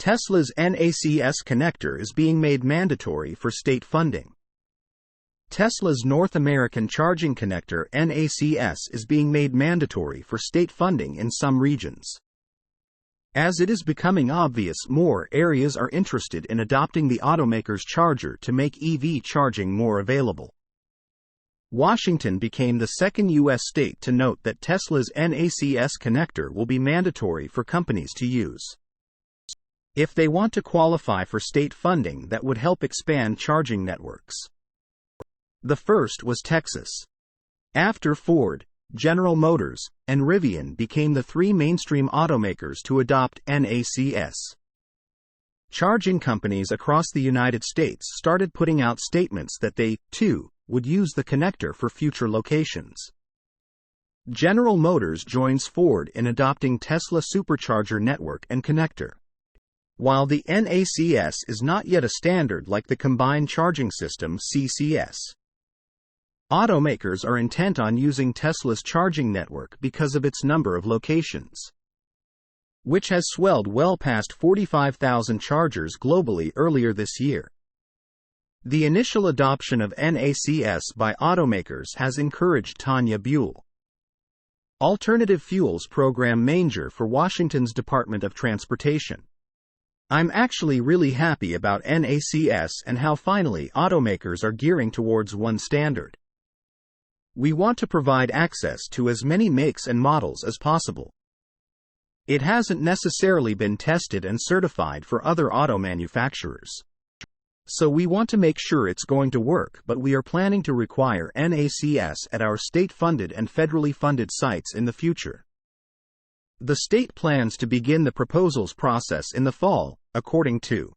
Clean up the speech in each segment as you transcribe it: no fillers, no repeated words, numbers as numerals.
Tesla's NACS connector is being made mandatory for state funding. Tesla's North American charging connector NACS is being made mandatory for state funding in some regions. As it is becoming obvious more areas are interested in adopting the automaker's charger to make EV charging more available. Washington became the second U.S. state to note that Tesla's NACS connector will be mandatory for companies to use if they want to qualify for state funding that would help expand charging networks. The first was Texas. After Ford, General Motors, and Rivian became the three mainstream automakers to adopt NACS. Charging companies across the United States started putting out statements that they, too, would use the connector for future locations. General Motors joins Ford in adopting Tesla Supercharger network and connector. While the NACS is not yet a standard like the Combined Charging System (CCS), automakers are intent on using Tesla's charging network because of its number of locations, which has swelled well past 45,000 chargers globally earlier this year. The initial adoption of NACS by automakers has encouraged Tanya Buell, Alternative Fuels Program Manager for Washington's Department of Transportation. "I'm actually really happy about NACS and how finally automakers are gearing towards one standard. We want to provide access to as many makes and models as possible. It hasn't necessarily been tested and certified for other auto manufacturers. So we want to make sure it's going to work, but we are planning to require NACS at our state-funded and federally funded sites in the future." The state plans to begin the proposals process in the fall, according to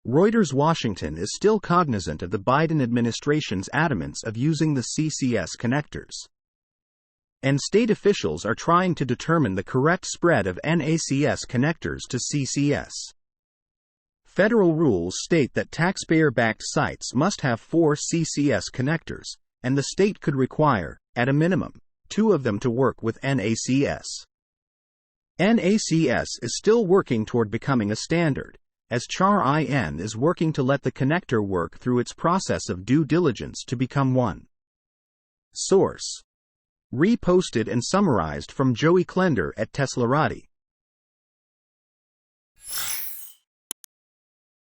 Reuters. Washington is still cognizant of the Biden administration's adamance of using the CCS connectors, and state officials are trying to determine the correct spread of NACS connectors to CCS. Federal rules state that taxpayer-backed sites must have 4 CCS connectors, and the state could require, at a minimum, 2 of them to work with NACS. NACS is still working toward becoming a standard, as CHAR-IN is working to let the connector work through its process of due diligence to become one. Source: reposted and summarized from Joey Klender at Teslarati.